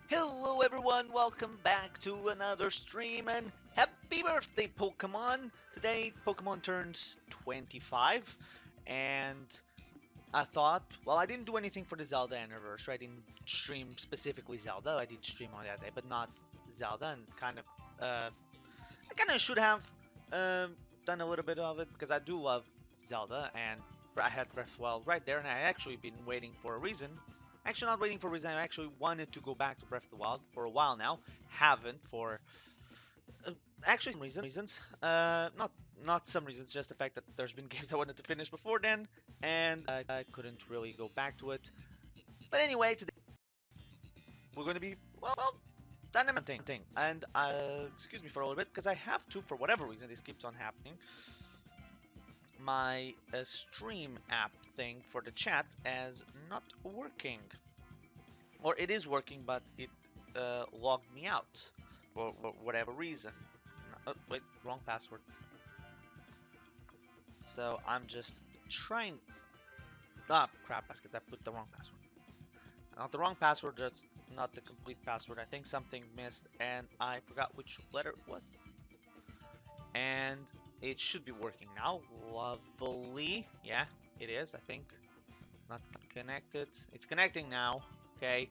Hello everyone, welcome back to another stream and happy birthday Pokemon! Today Pokemon turns 25 and I thought, well, I didn't do anything for the Zelda anniversary. I didn't stream specifically Zelda. I did stream on that day, but not Zelda and I kind of should have done a little bit of it because I do love Zelda and I had Breath of the Wild right there and I actually been waiting for a reason. Actually, not waiting for a reason. I actually wanted to go back to Breath of the Wild for a while now. Haven't for uh, actually some reasons. Not some reasons, just the fact that there's been games I wanted to finish before then, and I couldn't really go back to it. But anyway, today we're going to be well Dynamax thing. And excuse me for a little bit because I have to, for whatever reason, this keeps on happening. My stream app thing for the chat is not working, or it is working, but it logged me out for whatever reason. Oh, wait, wrong password. So I'm just trying. Ah, crap, baskets! I put the wrong password. Not the wrong password. That's not the complete password. I think something missed, and I forgot which letter it was. And it should be working now. Lovely. Yeah, it is. I think. Not connected. It's connecting now. Okay.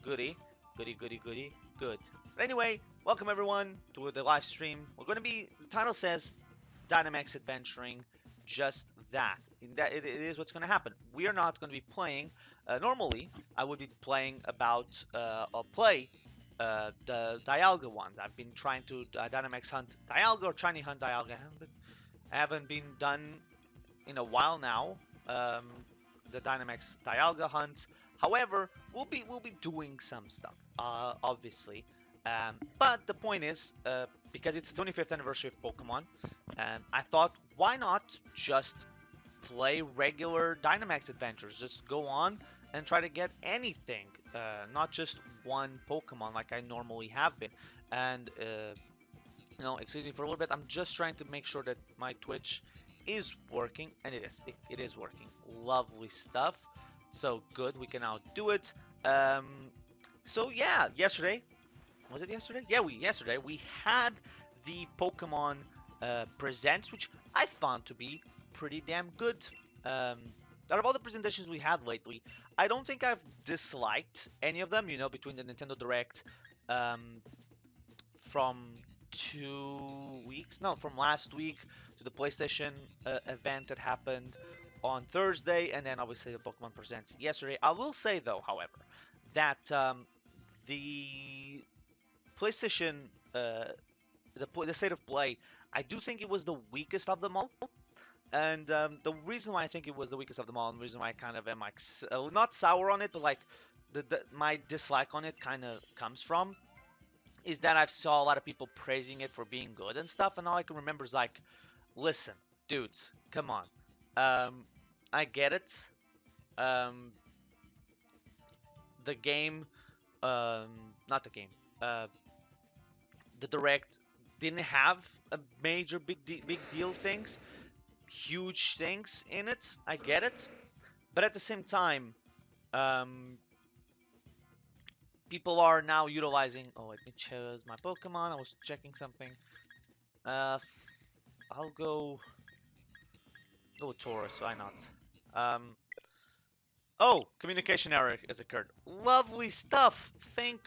Goody. Goody, goody, goody. Good. But anyway, welcome everyone to the live stream. We're going to be, the title says Dynamax Adventuring, just that. It is what's going to happen. We are not going to be playing, normally, I would be playing about, or play the Dialga ones. I've been trying to Dynamax hunt Dialga or Shiny hunt Dialga. I haven't been done in a while now. The Dynamax Dialga hunts. However, we'll be doing some stuff, obviously. But the point is, because it's the 25th anniversary of Pokemon, I thought, why not just play regular Dynamax adventures? Just go on and try to get anything, not just one Pokemon like I normally have been. And excuse me for a little bit. I'm just trying to make sure that my Twitch is working, and it is. It is working. Lovely stuff. So good. We can now do it. Um, so yeah, yesterday, was it yesterday? Yeah, yesterday we had the Pokemon Presents, which I found to be pretty damn good. Out of all the presentations we had lately, I don't think I've disliked any of them. Between the Nintendo Direct from 2 weeks, no, from last week to the PlayStation event that happened on Thursday, and then obviously the Pokemon Presents yesterday. I will say though, however, that the PlayStation, the state of play, I do think it was the weakest of them all. And the reason why I think it was the weakest of them all, and the reason why I kind of am like not sour on it, but like my dislike on it kind of comes from is that I've saw a lot of people praising it for being good and stuff, and all I can remember is like, listen, dudes, come on, I get it. Um, the game, um, not the game, uh, the direct didn't have a major big deal things, huge things in it. I get it, but at the same time, um, people are now utilizing. Oh, let me choose my Pokemon. I was checking something. Uh, I'll go with Taurus. Why not? Um, oh, communication error has occurred. Lovely stuff.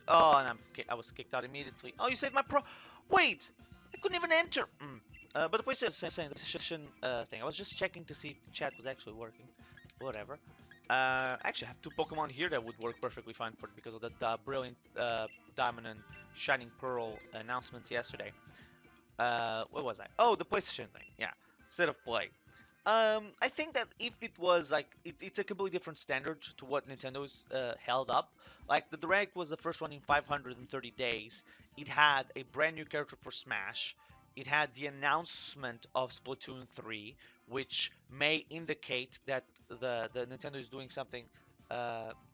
Oh, and I was kicked out immediately. Oh, you saved my pro. Wait, I couldn't even enter. But the place is saying the session thing. I was just checking to see if the chat was actually working. Whatever. I actually have two Pokemon here that would work perfectly fine for because of the brilliant Diamond and Shining Pearl announcements yesterday. What was I? Oh, the PlayStation thing. Yeah, state of play. I think that if it was like it's a completely different standard to what Nintendo's held up. Like the Direct was the first one in 530 days. It had a brand new character for Smash. It had the announcement of Splatoon 3, which may indicate that the Nintendo is doing something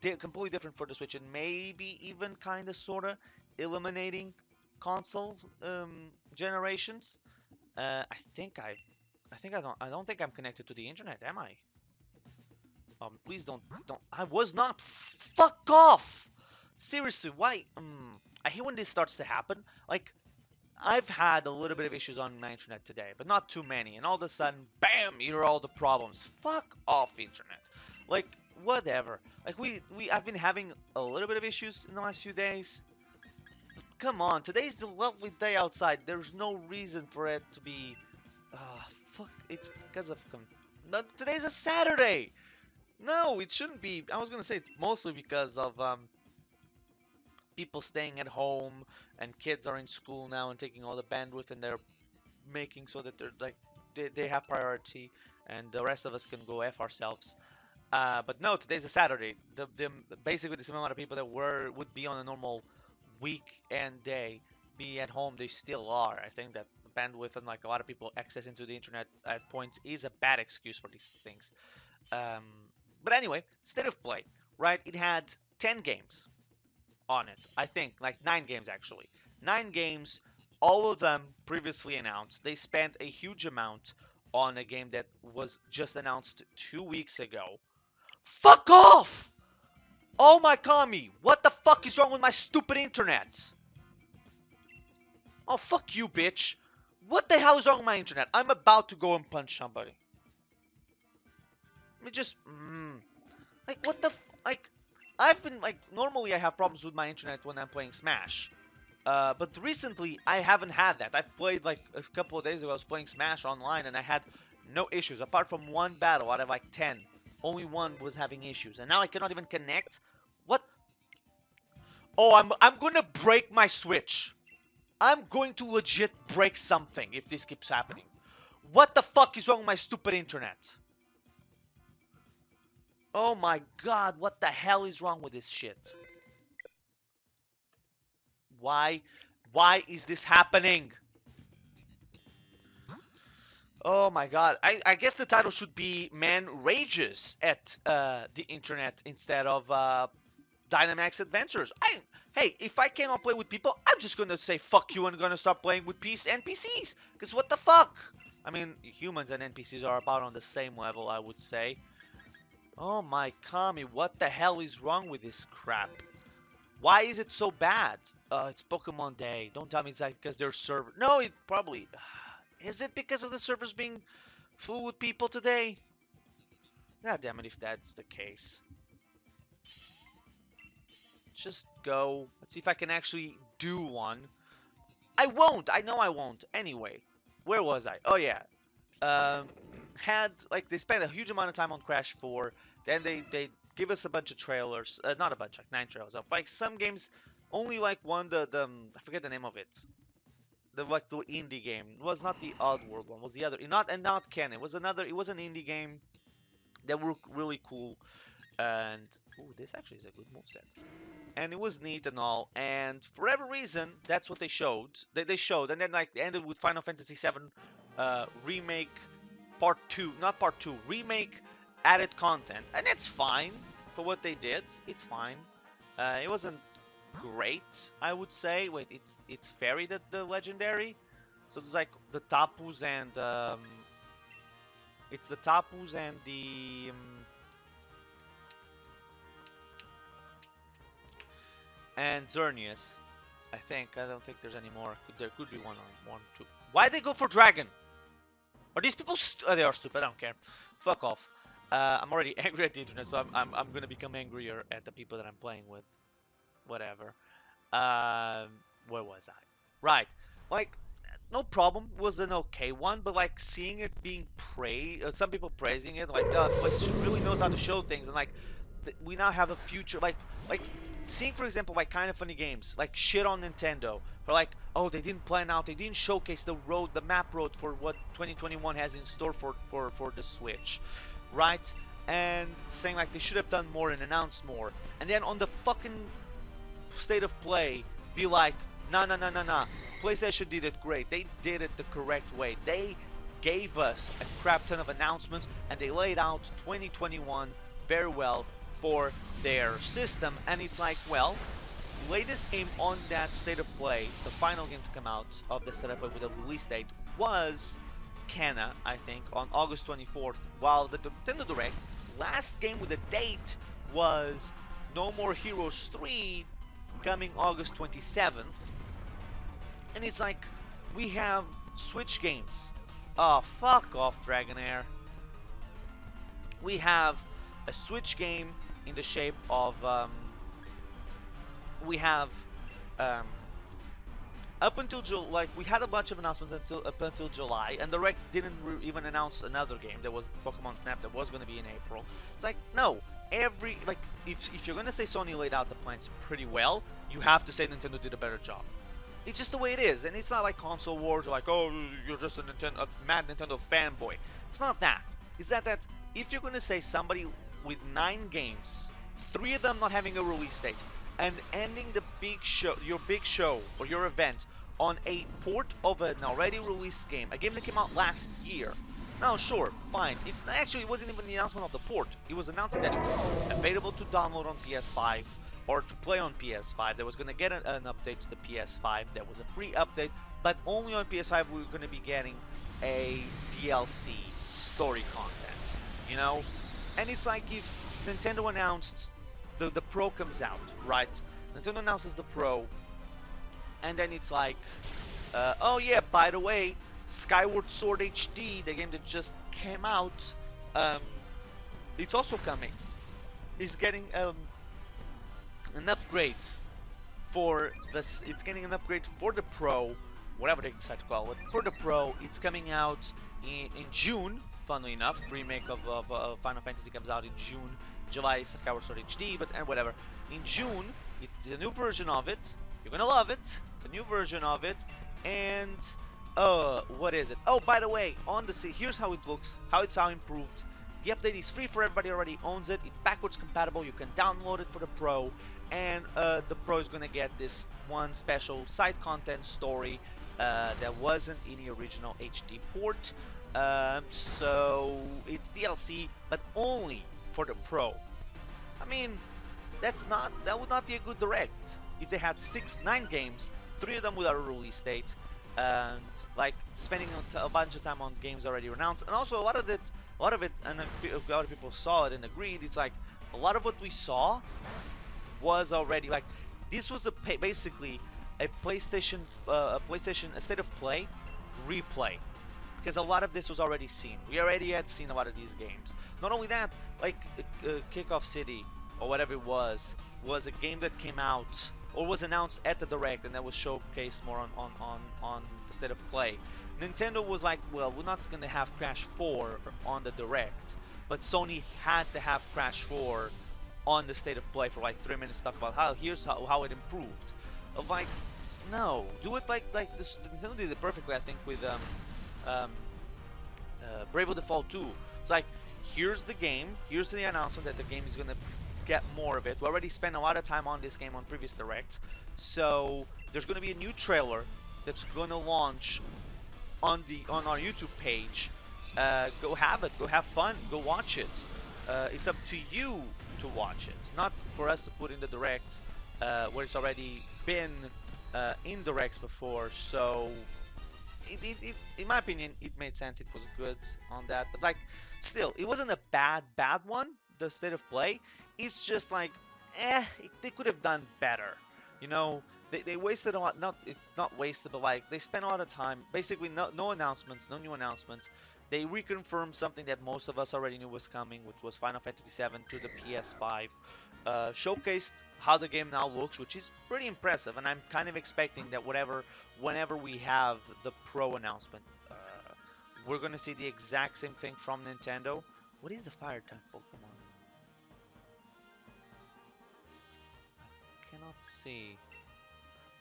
completely different for the Switch, and maybe even kind of sorta eliminating console generations. I think I don't think I'm connected to the internet, am I? Please don't. I was not. Fuck off. Seriously, why? I hate when this starts to happen. Like, I've had a little bit of issues on my internet today, but not too many. And all of a sudden, bam, here are all the problems. Fuck off, internet. Like, whatever. Like, I've been having a little bit of issues in the last few days. But come on, today's a lovely day outside. There's no reason for it to be. Fuck. It's because of. No, today's a Saturday. No, it shouldn't be. I was gonna say it's mostly because of people staying at home and kids are in school now and taking all the bandwidth and they're making so that they're like they have priority and the rest of us can go F ourselves. But no, today's a Saturday. The basically the same amount of people that would be on a normal weekend day be at home, they still are. I think that the bandwidth and like a lot of people accessing to the internet at points is a bad excuse for these things. Um, but anyway, state of play, right? It had 10 games on it. I think like 9 games actually. 9 games, all of them previously announced. They spent a huge amount on a game that was just announced 2 weeks ago. Fuck off! Oh my Kami, what the fuck is wrong with my stupid internet? Oh fuck you, bitch. What the hell is wrong with my internet? I'm about to go and punch somebody. Let me just like what the like I've been like normally I have problems with my internet when I'm playing Smash. But recently I haven't had that. I played like a couple of days ago. I was playing Smash online and I had no issues apart from one battle out of like 10. Only one was having issues, and now I cannot even connect. What? Oh, I'm gonna break my Switch. I'm going to legit break something if this keeps happening. What the fuck is wrong with my stupid internet? Oh my god, what the hell is wrong with this shit? Why? Why is this happening? Oh my god. I guess the title should be Man Rages at the internet instead of Dynamax Adventures. Hey, if I cannot play with people, I'm just gonna say fuck you and gonna start playing with NPCs. Because what the fuck? I mean, humans and NPCs are about on the same level, I would say. Oh my Kami, what the hell is wrong with this crap? Why is it so bad? It's Pokemon Day. Don't tell me it's like because their server. No, it probably. Is it because of the servers being full with people today? God damn it, if that's the case. Just go. Let's see if I can actually do one. I won't. I know I won't. Anyway, where was I? Oh yeah. Had like they spent a huge amount of time on Crash 4. Then they give us a bunch of trailers. Not a bunch, like 9 trailers. Like some games, only like one. The I forget the name of it. The like the indie game. It was not the Oddworld one. It was the other? Not Ken. It was another. It was an indie game that looked really cool. And ooh, this actually is a good moveset. And it was neat and all. And for whatever reason, that's what they showed. They showed, and then like they ended with Final Fantasy VII remake part 2, not part 2, remake added content, and it's fine for what they did. It's fine. It wasn't great, I would say. Wait, it's Fairy the legendary, so it's like the Tapus and it's the Tapus and the and Xerneas. I think. I don't think there's any more. There could be one or one, two. Why they go for Dragon? Are these people? They are stupid. I don't care. Fuck off. I'm already angry at the internet, so I'm gonna become angrier at the people that I'm playing with. Whatever. Where was I? Right. Like, no problem. Was an okay one, but like seeing it being praised, some people praising it, like, PlayStation really knows how to show things, and like, we now have a future. Like seeing, for example, like kind of funny games, like shit on Nintendo for like, oh, they didn't plan out, they didn't showcase the map road for what 2021 has in store for the Switch, right? And saying like they should have done more and announced more, and then on the fucking state of play, be like, nah, nah, nah, nah, nah. PlayStation did it great. They did it the correct way. They gave us a crap ton of announcements, and they laid out 2021 very well for their system. And it's like, well, latest game on that state of play, the final game to come out of the state of play with a release date was Kana, I think, on August 24th, while the Nintendo Direct last game with a date was No More Heroes 3 coming August 27th. And it's like, we have Switch games. Oh, fuck off, Dragonair. We have a Switch game in the shape of, we have, um, up until like we had a bunch of announcements up until July, and the Direct didn't even announce another game. There was Pokemon Snap that was going to be in April. It's like, no, like if you're going to say Sony laid out the plans pretty well, you have to say Nintendo did a better job. It's just the way it is, and it's not like console wars, like, oh, you're just a mad Nintendo fanboy. It's not that. It's that if you're going to say somebody with 9 games, 3 of them not having a release date, and ending the your big show or your event on a port of an already released game, a game that came out last year. Now, sure, fine. Actually, it wasn't even the announcement of the port. It was announcing that it was available to download on PS5 or to play on PS5. There was going to get an update to the PS5. There was a free update, but only on PS5 we were going to be getting a DLC story content, you know? And it's like if Nintendo announced the Pro comes out, right? Nintendo announces the Pro, and then it's like, oh yeah, by the way, Skyward Sword HD, the game that just came out, it's also coming. It's getting an upgrade for this. It's getting an upgrade for the Pro, whatever they decide to call it. For the Pro, it's coming out in June. Funnily enough, remake of Final Fantasy comes out in June. July Skyward Sword HD, but whatever. In June, it's a new version of it. You're gonna love it. It's a new version of it, and what is it? Oh, by the way, on the here's how it looks. How improved. The update is free for everybody. Already owns it. It's backwards compatible. You can download it for the Pro, and the Pro is gonna get this one special side content story that wasn't in the original HD port. So it's DLC, but only for the Pro. I mean, that would not be a good Direct if they had 9 games, 3 of them without a release date, and like spending a bunch of time on games already announced. And also a lot of it, and a lot of people saw it and agreed. It's like a lot of what we saw was already like this was basically a PlayStation State of Play replay. Because a lot of this was already seen. We already had seen a lot of these games. Not only that, like Kickoff City or whatever it was a game that came out or was announced at the Direct and that was showcased more on the State of Play. Nintendo was like, well, we're not going to have Crash 4 on the Direct, but Sony had to have Crash 4 on the State of Play for like 3 minutes to talk about here's how it improved. Of like, no, do it like this. Nintendo did it perfectly, I think, with Brave Default 2. It's like, here's the game, here's the announcement that the game is gonna get more of it. We already spent a lot of time on this game on previous Directs, so there's gonna be a new trailer that's gonna launch on our YouTube page. Go have it, go have fun, go watch it. It's up to you to watch it, not for us to put in the Direct where it's already been in Directs before. So in my opinion, it made sense. It was good on that, but like, still, it wasn't a bad one. The State of Play, it's just like, they could have done better. You know, they wasted a lot. It's not wasted, but like they spent a lot of time. Basically, no announcements, no new announcements. They reconfirmed something that most of us already knew was coming, which was Final Fantasy VII to the PS5. Showcased how the game now looks, which is pretty impressive, and I'm kind of expecting that whenever we have the Pro announcement, we're gonna see the exact same thing from Nintendo. What is the fire type Pokemon? I cannot see.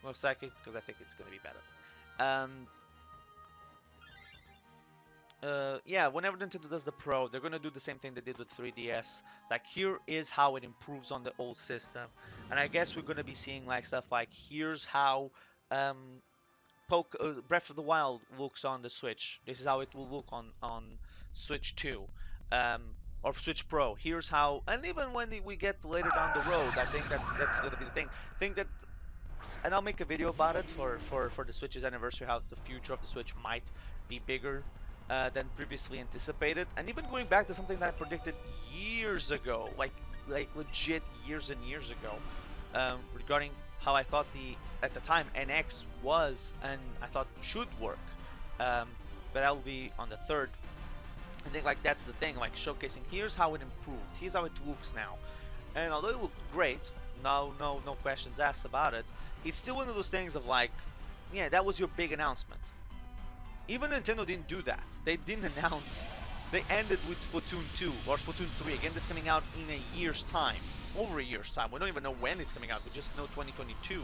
Well, Psychic, because I think it's gonna be better. Yeah, whenever Nintendo does the Pro, they're gonna do the same thing they did with 3DS. Like, here is how it improves on the old system, and I guess we're gonna be seeing like stuff like, here's how Breath of the Wild looks on the Switch. This is how it will look on Switch 2, or Switch Pro. Here's how, and even when we get later down the road, I think that's gonna be the thing. I think that, and I'll make a video about it for the Switch's anniversary, how the future of the Switch might be bigger than previously anticipated, and even going back to something that I predicted years ago, like legit years and years ago, regarding how I thought at the time NX was and I thought should work. Um, but that will be on the 3rd. I think like that's the thing, like showcasing here's how it improved, here's how it looks now. And although it looked great, no questions asked about it, it's still one of those things of like, yeah, that was your big announcement. Even Nintendo didn't do that. They didn't announce. They ended with Splatoon 2 or Splatoon 3. Again, that's coming out in a year's time. Over a year's time. We don't even know when it's coming out. We just know 2022.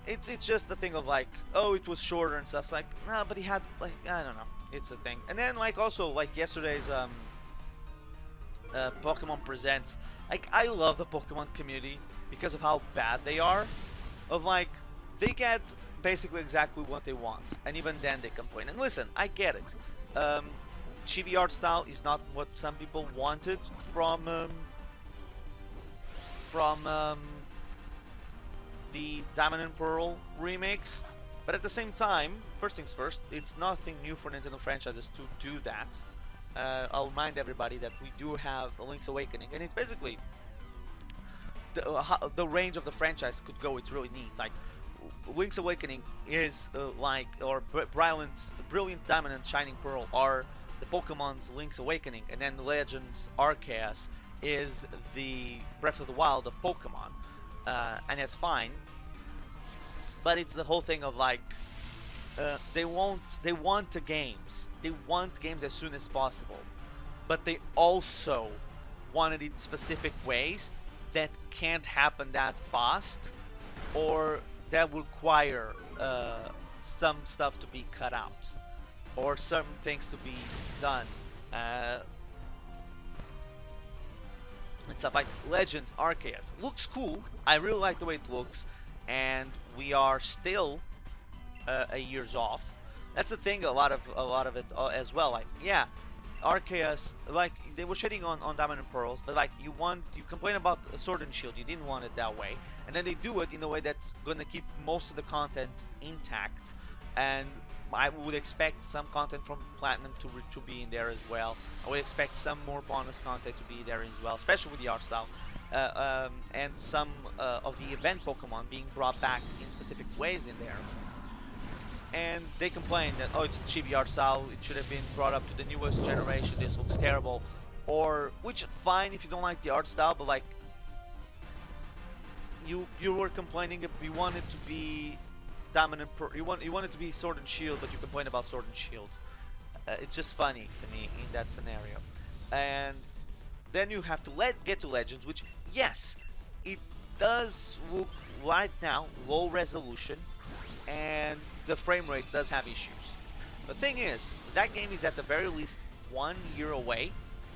It's just the thing of like, oh, it was shorter and stuff. It's like, nah, but he had like, I don't know. It's the thing. And then like also like yesterday's Pokemon Presents. Like I love the Pokemon community because of how bad they are. Of like, they get basically exactly what they want, and even then they complain. And listen, I get it. Chibi art style is not what some people wanted from the Diamond and Pearl remakes, but at the same time, first things first, it's nothing new for Nintendo franchises to do that. I'll remind everybody that we do have the Link's Awakening, and it's basically the range of the franchise could go. It's really neat. Like Link's Awakening is or Brilliant Diamond and Shining Pearl are the Pokemon's Link's Awakening, and then Legends Arceus is the Breath of the Wild of Pokemon, and that's fine. But it's the whole thing of like they want the games, they want games as soon as possible, but they also want it in specific ways that can't happen that fast, or that will require some stuff to be cut out, or certain things to be done. And stuff like Legends Arceus looks cool. I really like the way it looks, and we are still a years off. That's the thing. A lot of it as well. Like yeah, Arceus, like they were shitting on Diamond and Pearls, but like you complain about Sword and Shield, you didn't want it that way, and then they do it in a way that's gonna keep most of the content intact, and I would expect some content from Platinum to be in there as well. I would expect some more bonus content to be there as well, especially with the art style, and some of the event Pokemon being brought back in specific ways in there. And they complain that, oh, it's chibi art style, it should have been brought up to the newest generation, this looks terrible. Or, which fine if you don't like the art style, but like, you were complaining that you wanted to be Diamond and Pearl, you wanted to be Sword and Shield, but you complain about Sword and Shield. It's just funny to me in that scenario. And then you have to get to Legends, which, yes, it does look right now low resolution, and the frame rate does have issues. The thing is, that game is at the very least 1 year away,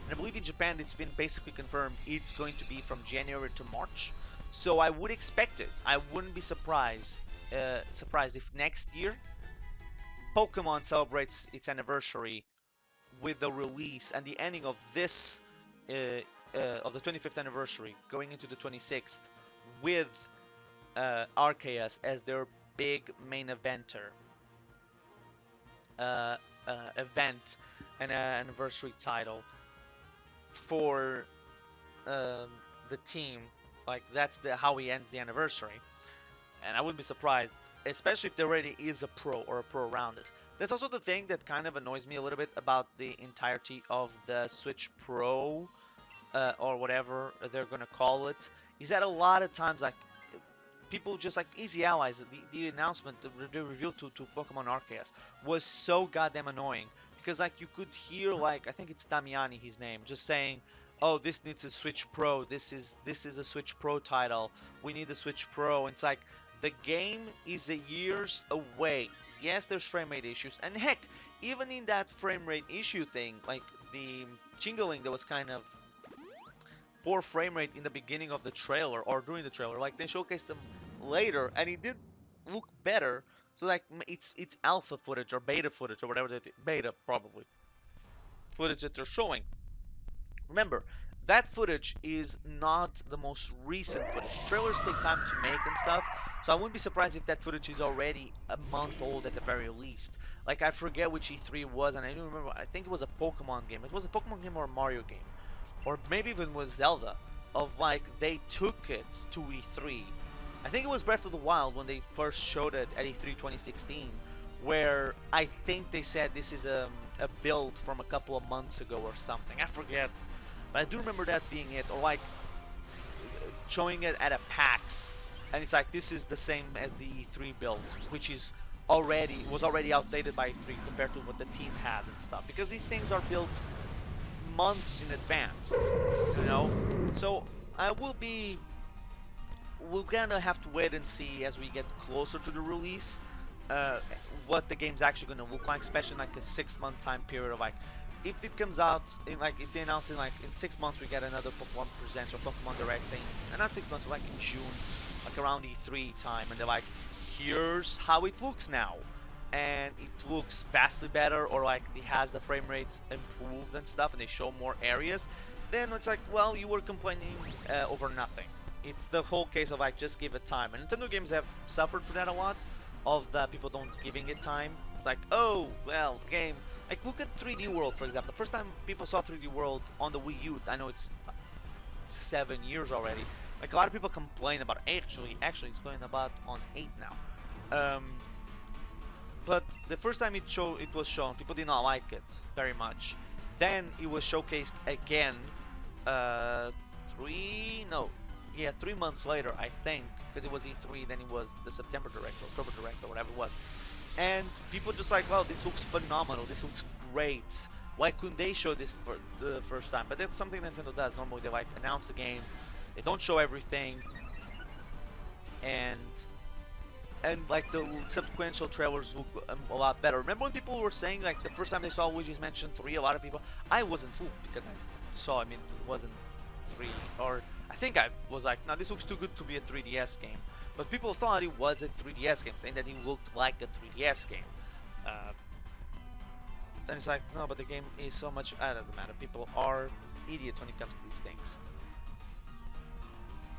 and I believe in Japan it's been basically confirmed it's going to be from January to March. So I would expect it. I wouldn't be surprised if next year Pokemon celebrates its anniversary with the release and the ending of this of the 25th anniversary, going into the 26th, with Arceus as their big main event and an anniversary title for the team. Like that's how he ends the anniversary, and I wouldn't be surprised, especially if there already is a pro or a pro around it. That's also the thing that kind of annoys me a little bit about the entirety of the Switch Pro, or whatever they're gonna call it, is that a lot of times like people just like Easy Allies, the announcement, the reveal to Pokemon Arceus was so goddamn annoying, because like you could hear, like I think it's Damiani, his name, just saying, oh, this needs a Switch Pro, this is a Switch Pro title, we need a Switch Pro. And it's like the game is a years away. Yes, there's frame rate issues, and heck, even in that frame rate issue thing, like the Chingaling, there was kind of poor frame rate in the beginning of the trailer or during the trailer. Like they showcased them later, and it did look better. So like it's alpha footage or beta footage or whatever beta probably footage that they're showing. Remember, that footage is not the most recent footage. Trailers take time to make and stuff, so I wouldn't be surprised if that footage is already a month old at the very least. Like I forget which E3 it was, and I don't remember. I think it was a Pokemon game. It was a Pokemon game or a Mario game, or maybe even was Zelda. of like they took it to E3. I think it was Breath of the Wild when they first showed it at E3 2016, where I think they said this is a build from a couple of months ago or something. I forget, but I do remember that being it, or like showing it at a PAX, and it's like this is the same as the E3 build, which is already outdated by E3 compared to what the team had and stuff, because these things are built months in advance, you know. So I will be we're gonna have to wait and see as we get closer to the release, uh, what the game's actually gonna look like, especially in like a 6 month time period of like, if it comes out in like, if they announce in like in 6 months we get another Pokemon Presents or Pokemon Direct saying, not 6 months, but like in June, like around E3 time, and they're like, here's how it looks now, and it looks vastly better, or like it has the frame rate improved and stuff, and they show more areas, then it's like, well, you were complaining over nothing. It's the whole case of like, just give it time, and Nintendo games have suffered for that a lot, of the people don't giving it time. It's like, oh well, the game, like look at 3D World for example. The first time people saw 3D World on the Wii U, I know it's 7 years already. Like a lot of people complain about it. Actually it's going about on 8 now. But the first time it was shown, people did not like it very much. Then it was showcased again, uh, 3 months later, I think, because it was E3, then it was the September Direct, or October Direct, or whatever it was. And people just like, wow, this looks phenomenal, this looks great. Why couldn't they show this for the first time? But that's something Nintendo does. Normally they like announce the game, they don't show everything, and like the subsequential trailers look a lot better. Remember when people were saying like the first time they saw Luigi's Mansion 3, a lot of people, I wasn't fooled because I saw, I mean, it wasn't 3, or I think I was like, no, this looks too good to be a 3DS game. But people thought it was a 3DS game, saying that it looked like a 3DS game. Uh, then it's like, no, but the game is so much, doesn't matter. People are idiots when it comes to these things.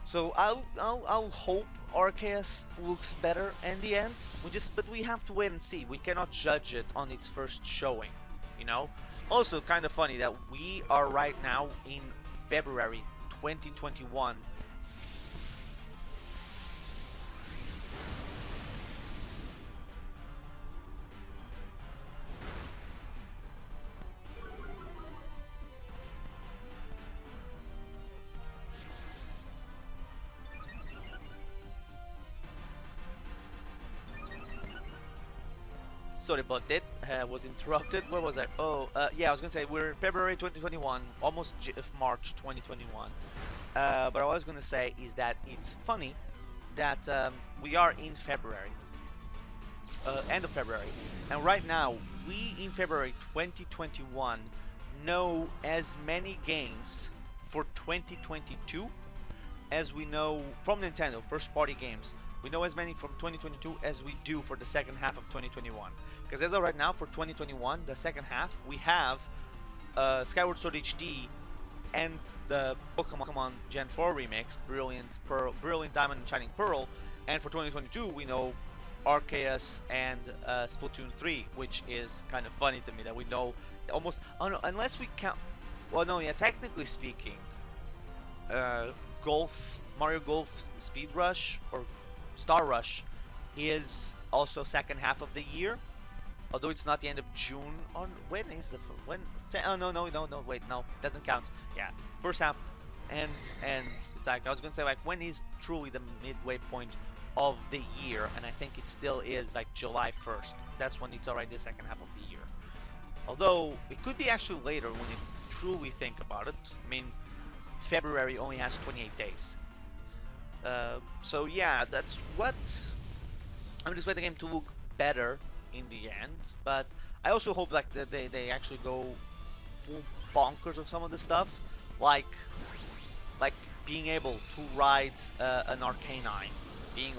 So I'll hope Arceus looks better in the end. But we have to wait and see. We cannot judge it on its first showing, you know. Also, kind of funny that we are right now in February 2021. Sorry about that. Was interrupted. Where was I? Oh, yeah, I was gonna say we're in February 2021, almost March 2021. But what I was gonna say is that it's funny that we are in February, end of February, and right now we in February 2021 know as many games for 2022 as we know from Nintendo first-party games. We know as many from 2022 as we do for the second half of 2021. Because as of right now, for 2021, the second half, we have Skyward Sword HD and the Pokemon Gen 4 remix, Brilliant Diamond and Shining Pearl. And for 2022, we know Arceus and Splatoon 3, which is kind of funny to me that we know almost, oh no, unless we count, well no, yeah, technically speaking, Mario Golf Speed Rush or Star Rush is also second half of the year, although it's not the end of June. On when is the when? Oh no, wait, no, doesn't count. Yeah, first half ends. It's like I was gonna say, like, when is truly the midway point of the year, and I think it still is like July 1st. That's when it's already the second half of the year. Although it could be actually later when you truly think about it. I mean, February only has 28 days. So yeah, that's what I'm just waiting the game to look better in the end. But I also hope like that they actually go full bonkers on some of the stuff, like being able to ride an Arcanine,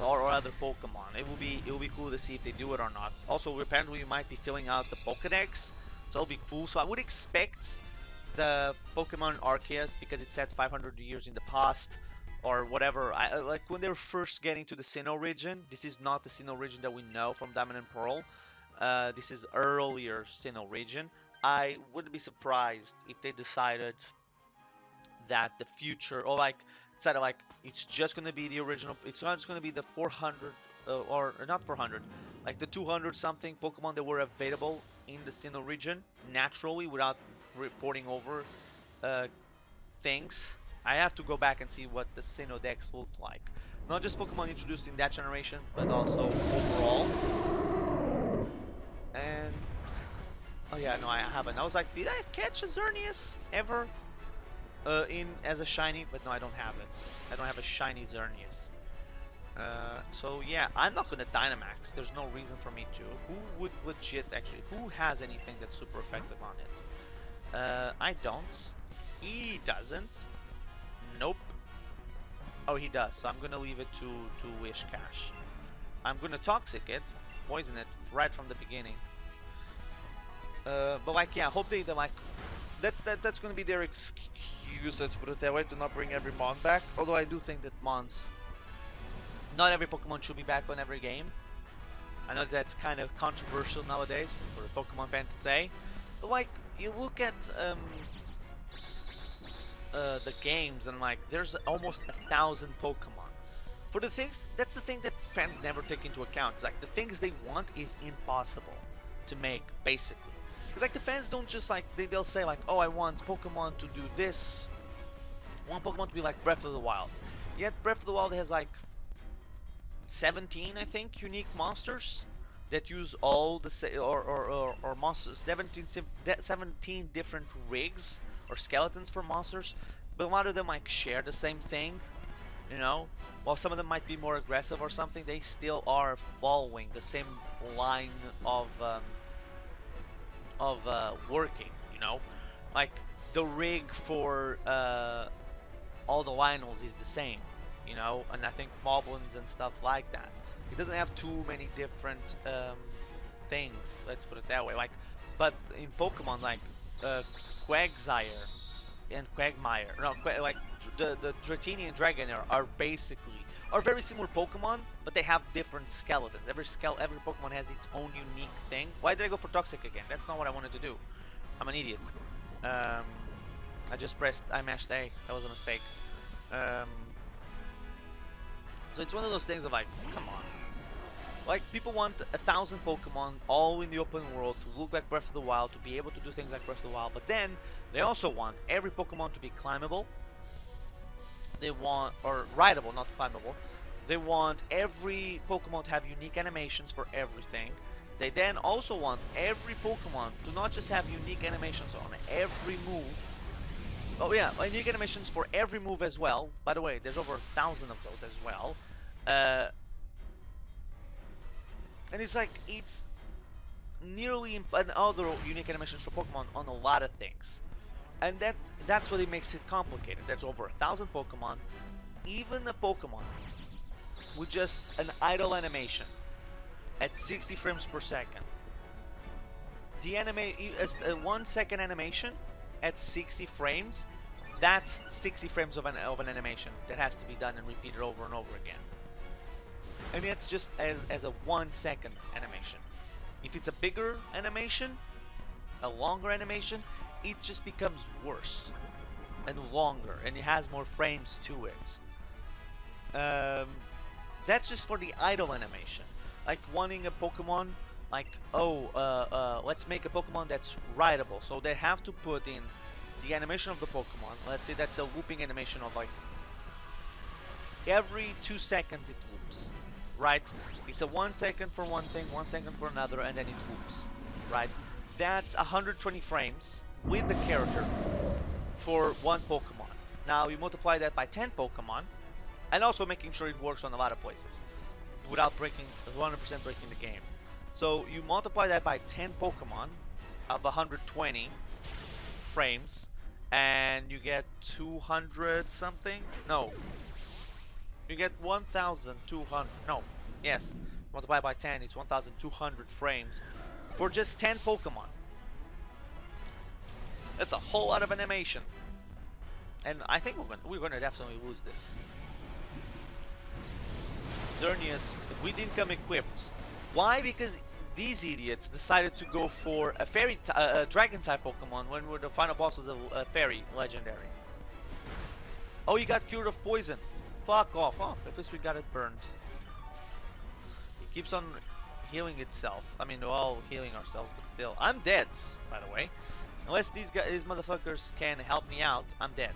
or other Pokemon. It will be cool to see if they do it or not. Also, apparently we might be filling out the Pokédex, so it'll be cool. So I would expect the Pokemon Arceus, because it's set 500 years in the past or whatever. Like when they were first getting to the Sinnoh region. This is not the Sinnoh region that we know from Diamond and Pearl. This is earlier Sinnoh region. I wouldn't be surprised if they decided that the future, or like instead of like it's just gonna be the original, it's not just gonna be the 400 or not 400, like the 200 something Pokemon that were available in the Sinnoh region naturally without reporting over uh, things. I have to go back and see what the Sinnoh Dex looked like. Not just Pokemon introduced in that generation, but also overall. And oh yeah, no, I haven't. I was like, did I catch a Xerneas ever in as a shiny? But no, I don't have it. I don't have a shiny Xerneas. So yeah, I'm not gonna Dynamax. There's no reason for me to. Who would legit actually? Who has anything that's super effective on it? I don't. He doesn't. Nope. Oh, he does. So I'm gonna leave it to Wishcash. I'm gonna Toxic it, poison it right from the beginning. But like, yeah, hope they like. That's gonna be their excuse. Let's put it that way, to not bring every Mon back. Although I do think that Mons, not every Pokemon should be back on every game. I know that's kind of controversial nowadays for a Pokemon fan to say, but like, you look at the games and like, there's almost 1,000 Pokemon. For the things, that's the thing that fans never take into account. It's like the things they want is impossible to make, basically. Because like the fans don't just like, they'll say like, oh, I want Pokemon to do this. I want Pokemon to be like Breath of the Wild. Yet Breath of the Wild has like 17, I think, unique monsters that use all the or monsters, 17 different rigs or skeletons for monsters, but a lot of them like share the same thing, you know. While some of them might be more aggressive or something, they still are following the same line of working, you know. Like the rig for all the Lionels is the same, you know, and I think Moblins and stuff like that. It doesn't have too many different things, let's put it that way. Like, but in Pokemon, like Quagsire and Quagmire, no, like the Dratini and Dragonair are very similar Pokemon, but they have different skeletons. Every Pokemon has its own unique thing. Why did I go for Toxic again? That's not what I wanted to do. I'm an idiot. I mashed A. That was a mistake. So it's one of those things of like, come on. Like, people want 1,000 Pokemon all in the open world to look like Breath of the Wild, to be able to do things like Breath of the Wild, but then they also want every Pokemon to be climbable. They want, or rideable, not climbable. They want every Pokemon to have unique animations for everything. They then also want every Pokemon to not just have unique animations on every move. Oh yeah, unique animations for every move as well. By the way, there's over 1,000 of those as well. And it's like, it's nearly other unique animations for Pokemon on a lot of things. And that's what it makes it complicated. There's over 1,000 Pokemon. Even a Pokemon with just an idle animation at 60 frames per second. The a 1 second animation at 60 frames, that's 60 frames of an animation that has to be done and repeated over and over again. And that's just as a 1 second animation. If it's a bigger animation, a longer animation, it just becomes worse and longer, and it has more frames to it. That's just for the idle animation. Like wanting a Pokemon, like, oh, let's make a Pokemon that's rideable. So they have to put in the animation of the Pokemon. Let's say that's a looping animation of like every 2 seconds it loops, right? It's a 1 second for one thing, 1 second for another, and then it loops, right? That's 120 frames with the character for one Pokemon. Now you multiply that by 10 Pokemon, and also making sure it works on a lot of places without 100% breaking the game. So you multiply that by 10 Pokemon of 120 frames, and you get 200 something. No, you get 1,200. No, yes, multiply by 10, it's 1,200 frames for just 10 Pokemon. That's a whole lot of animation, and I think we're gonna definitely lose this. Xerneas, we didn't come equipped. Why? Because these idiots decided to go for a dragon type Pokemon when the final boss was a fairy legendary. Oh, you got cured of poison. Fuck off. Oh, at least we got it burned. It keeps on healing itself. I mean, we're all healing ourselves, but still. I'm dead, by the way. Unless these motherfuckers can help me out, I'm dead.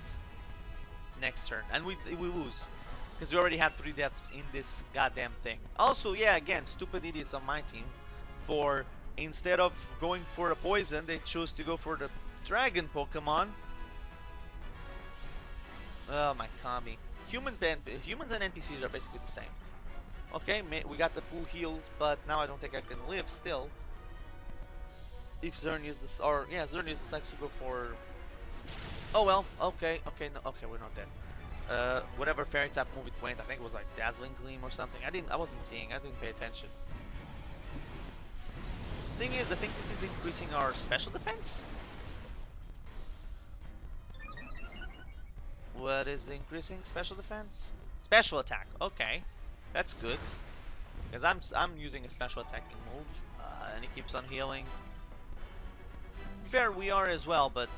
Next turn. And we lose. Because we already had 3 deaths in this goddamn thing. Also, yeah, again, stupid idiots on my team. For, instead of going for a poison, they chose to go for the dragon Pokemon. Oh, my combi. Humans and NPCs are basically the same. Okay, we got the full heals, but now I don't think I can live still. If Xerneas decides to go for... Oh well, okay, no, okay, we're not dead. Whatever fairy type move it went, I think it was like Dazzling Gleam or something. I wasn't seeing, I didn't pay attention. Thing is, I think this is increasing our special defense. What is increasing special defense? Special attack. Okay, that's good. Because I'm using a special attacking move, and he keeps on healing. Fair, we are as well, but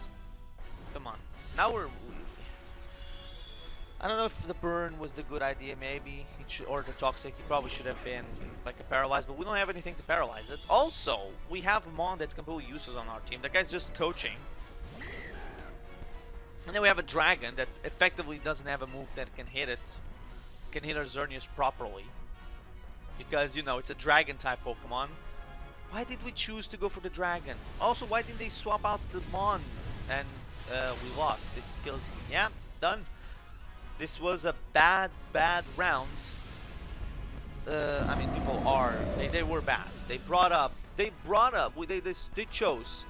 come on. Now I don't know if the burn was the good idea. Maybe or the toxic. He probably should have been like a paralyzed, but we don't have anything to paralyze it. Also, we have a Mon that's completely useless on our team. That guy's just coaching. And then we have a dragon that effectively doesn't have a move that can hit it. Can hit our Xerneas properly. Because, you know, it's a dragon type Pokemon. Why did we choose to go for the dragon? Also, why didn't they swap out the Mon? And we lost. This kills... Yeah, done. This was a bad round. I mean, people are... They were bad. They chose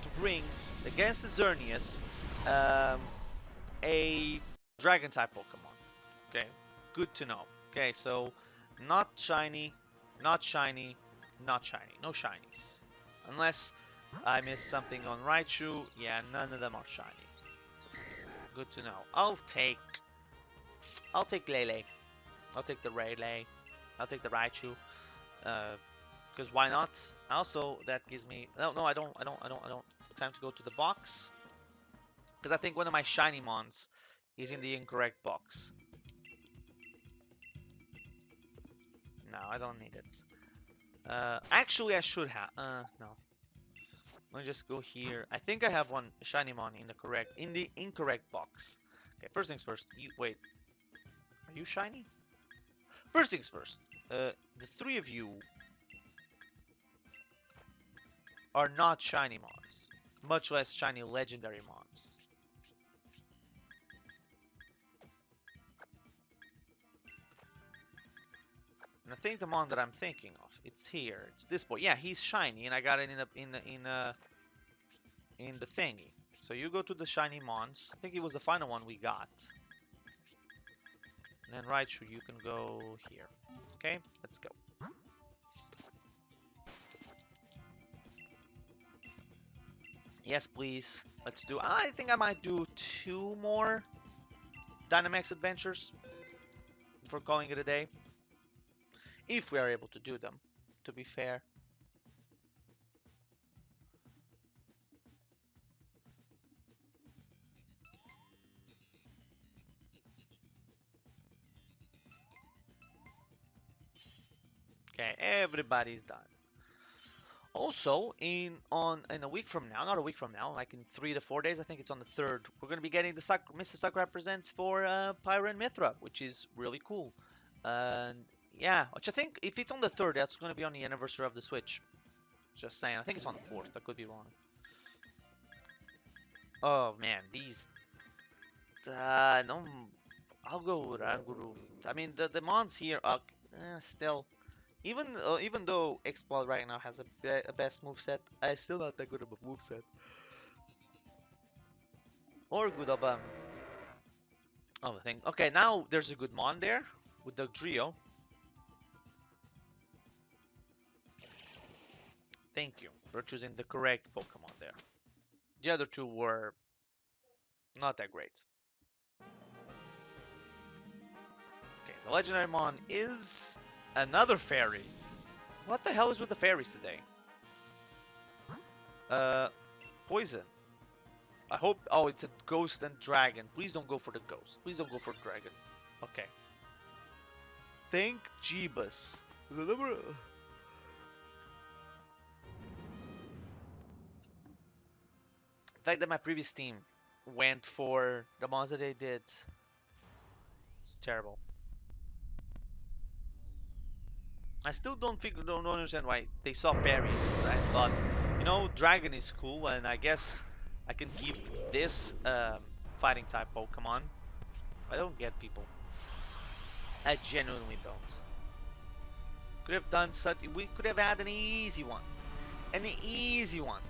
to bring against the Xerneas a dragon type Pokemon. Okay, good to know. Okay, so not shiny, not shiny, not shiny. No shinies. Unless I missed something on Raichu. Yeah, none of them are shiny. Good to know. I'll take Lele. I'll take the Rayleigh. I'll take the Raichu. Because why not? Also, that gives me... No, I don't. Time to go to the box. Because I think one of my shiny mons is in the incorrect box. No, I don't need it. Actually, I should have. No. Let me just go here. I think I have one shiny mon in the incorrect box. Okay, first things first. Wait. Are you shiny? First things first. The 3 of you are not shiny mons. Much less shiny legendary mons. And I think the mon that I'm thinking of, it's here. It's this boy. Yeah, he's shiny, and I got it in the thingy. So you go to the shiny mons. I think it was the final one we got. And then Raichu, you can go here. Okay, let's go. Yes, please. Let's do... I think I might do 2 more Dynamax adventures before calling it a day. If we are able to do them, to be fair. Okay, everybody's done. Also, in a week from now, not a week from now, like in 3 to 4 days, I think it's on the 3rd, we're going to be getting the Mr. Sakura Presents for Pyra and Mithra, which is really cool. And yeah, which I think if it's on the 3rd, that's going to be on the anniversary of the Switch. Just saying, I think it's on the 4th, I could be wrong. Oh man, these... no, I'll go with Ranguru. I mean, the mons here are still... Even though Exploit right now has a best moveset, I still not that good of a moveset. Or good of a thing. Okay, now there's a good mon there with the Drio. Thank you for choosing the correct Pokemon there. The other 2 were not that great. Okay, the legendary mon is another fairy. What the hell is with the fairies today? Poison. I hope. Oh, it's a ghost and dragon. Please don't go for the ghost. Please don't go for dragon. Okay. Thank Jeebus. The number. The fact that my previous team went for the mods that they did, it's terrible. I still don't understand why they saw fairies. I thought, dragon is cool, and I guess I can keep this fighting type Pokemon. I don't get people. I genuinely don't. Could have done such. We could have had an easy one. An easy one.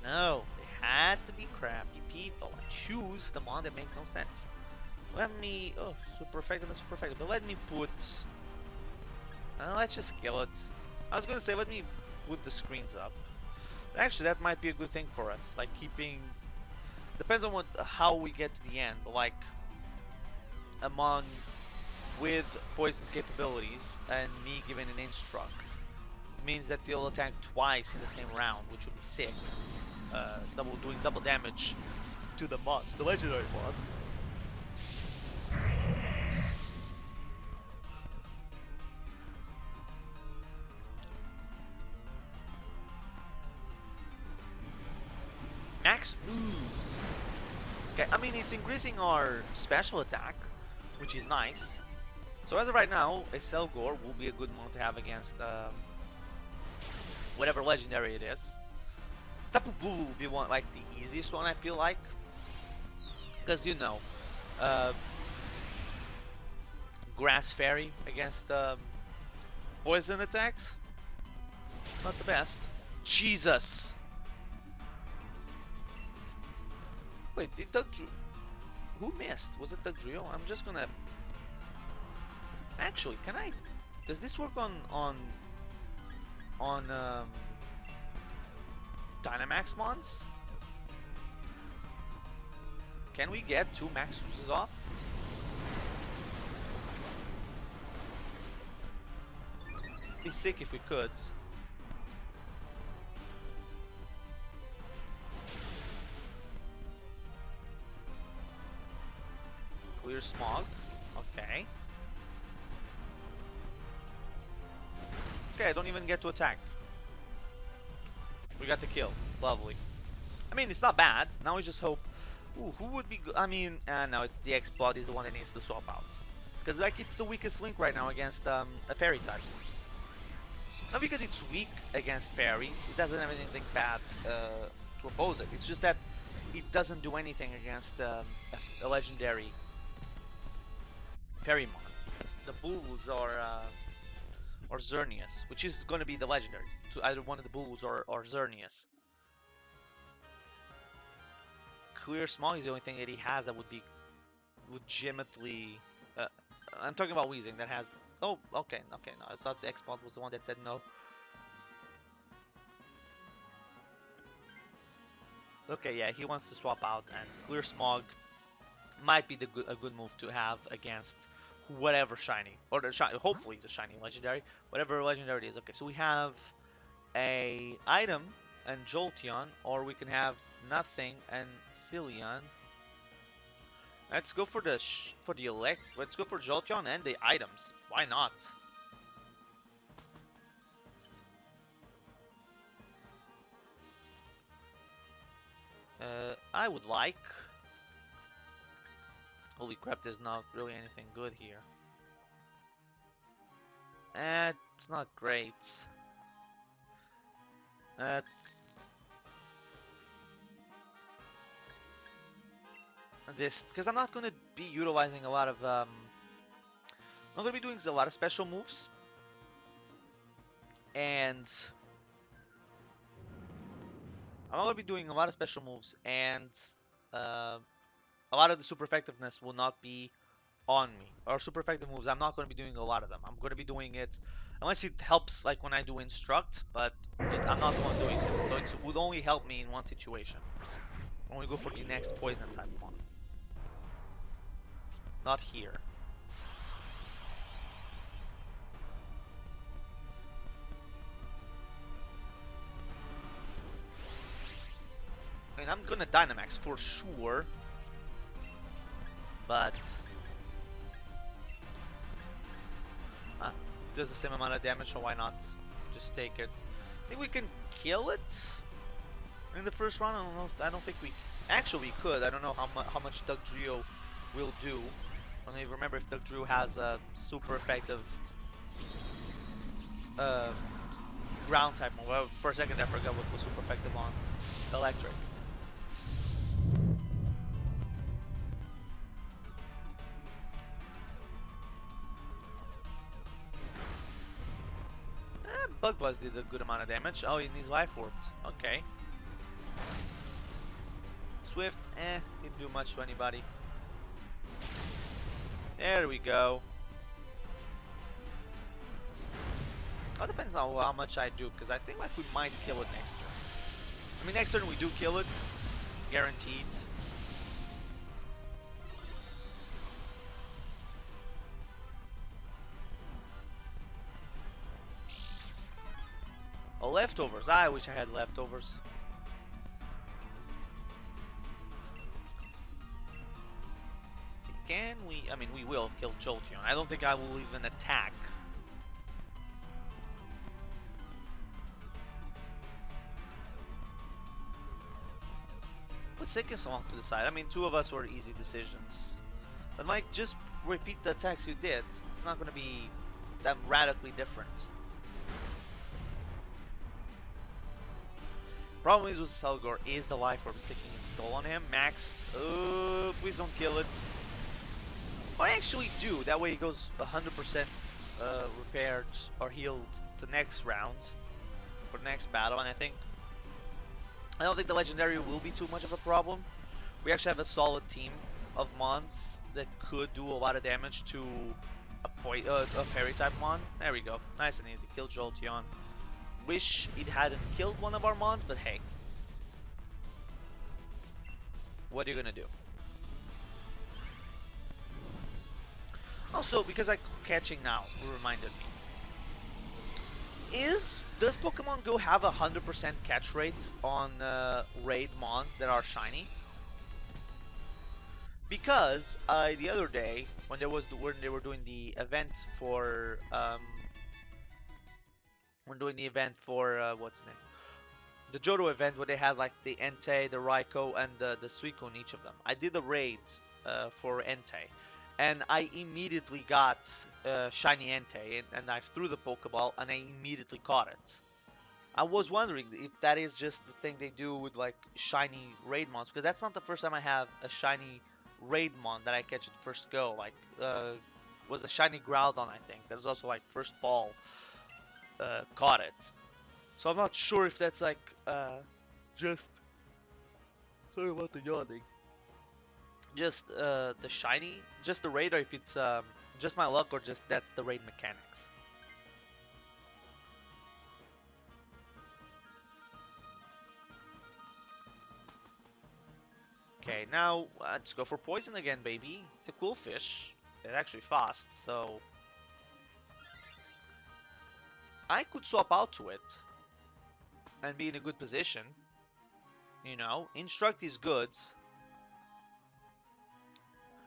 No, they had to be crafty people and choose the one that makes no sense. Let me. Oh, super effective and super effective. But let me put. Let's just kill it. I was gonna say, let me put the screens up. But actually, that might be a good thing for us. Like keeping. Depends on how we get to the end. But like, among with poison capabilities and me giving an instruct means that they'll attack twice in the same round, which would be sick. Doing double damage to the mod, the legendary mod. Max Ooze. Okay, I mean it's increasing our special attack, which is nice. So as of right now, a Selgor will be a good one to have against whatever legendary it is. Tapu Bulu will be one, like the easiest one, I feel like, because Grass Fairy against poison attacks, not the best. Jesus. Wait, did who missed? Was it Dugtrio? I'm just gonna. Actually, can I? Does this work on Dynamax mons? Can we get 2 max uses off? It'd be sick if we could. Clear Smog. Okay. Okay, I don't even get to attack. We got the kill. Lovely. I mean, it's not bad. Now we just hope. Ooh, who would be good? I mean, no, it's the X-Plot is the one that needs to swap out. Because, like, it's the weakest link right now against a fairy type. Not because it's weak against fairies. It doesn't have anything bad to oppose it. It's just that it doesn't do anything against a legendary fairy mon. The Bulls or Xerneas, which is going to be the legendaries, to either one of the Bulls or Xerneas. Clear Smog is the only thing that he has that would be legitimately. I'm talking about Weezing that has. Oh, okay, no. I thought the X-Mod was the one that said no. Okay, yeah, he wants to swap out, and Clear Smog might be a good move to have against whatever shiny, or the shiny. Hopefully, it's a shiny legendary, whatever legendary it is. Okay, so we have a item and Jolteon, or we can have nothing and Cillian. Let's go for the Let's go for Jolteon and the items. Why not? I would like. Holy crap! There's not really anything good here. It's not great. That's this because I'm not gonna be utilizing a lot of I'm not gonna be doing a lot of special moves, and I'm not gonna be doing a lot of special moves, and a lot of the super effectiveness will not be on me. Or super effective moves, I'm not gonna be doing a lot of them. I'm gonna be doing it unless it helps, like when I do instruct, but I'm not the one doing it, so it would only help me in one situation. When we go for the next poison type one. Not here. I mean, I'm gonna Dynamax for sure, but does the same amount of damage, so why not just take it? I think we can kill it in the first round. I don't know. I don't think we actually we could. I don't know how much Dugtrio will do. I don't even remember if Dugtrio has a super effective uh, ground type move. Well, for a second I forgot what was super effective on electric. Bug Buzz did a good amount of damage. Oh, he needs Life Orbed. Okay. Swift, didn't do much to anybody. There we go. It depends on how much I do, because I think like we might kill it next turn. I mean, next turn we do kill it, guaranteed. Oh, leftovers. I wish I had leftovers. See, can we? I mean, we will kill Jolteon. I don't think I will even attack. What's taking so long to decide? I mean, two of us were easy decisions. But Mike, just repeat the attacks you did. It's not going to be that radically different. Problem is with Selgor is the Life Orb sticking install on him. Max, please don't kill it. Or actually do, that way he goes 100% repaired or healed to next round. For next battle, and I don't think the Legendary will be too much of a problem. We actually have a solid team of Mons that could do a lot of damage to a Fairy type Mon. There we go, nice and easy, kill Jolteon. Wish it hadn't killed one of our Mons, but hey. What are you gonna do? Also, because I'm catching now, reminded me. Does Pokemon Go have 100% catch rates on raid Mons that are shiny? Because the other day when they were doing the event for what's the name? The Johto event where they had like the Entei, the Raikou, and the Suicune, each of them. I did the raid for Entei, and I immediately got shiny Entei, and I threw the Pokeball, and I immediately caught it. I was wondering if that is just the thing they do with like shiny raid mons, because that's not the first time I have a shiny raid mon that I catch at first go. Like was a shiny Groudon, I think. That was also like first ball caught it. So I'm not sure if that's like just sorry about the yawning. Just the shiny, just the raid, or if it's just my luck, or just that's the raid mechanics. Okay, now let's go for poison again, baby. It's a cool fish. It's actually fast, so I could swap out to it and be in a good position. You know, Instruct is good.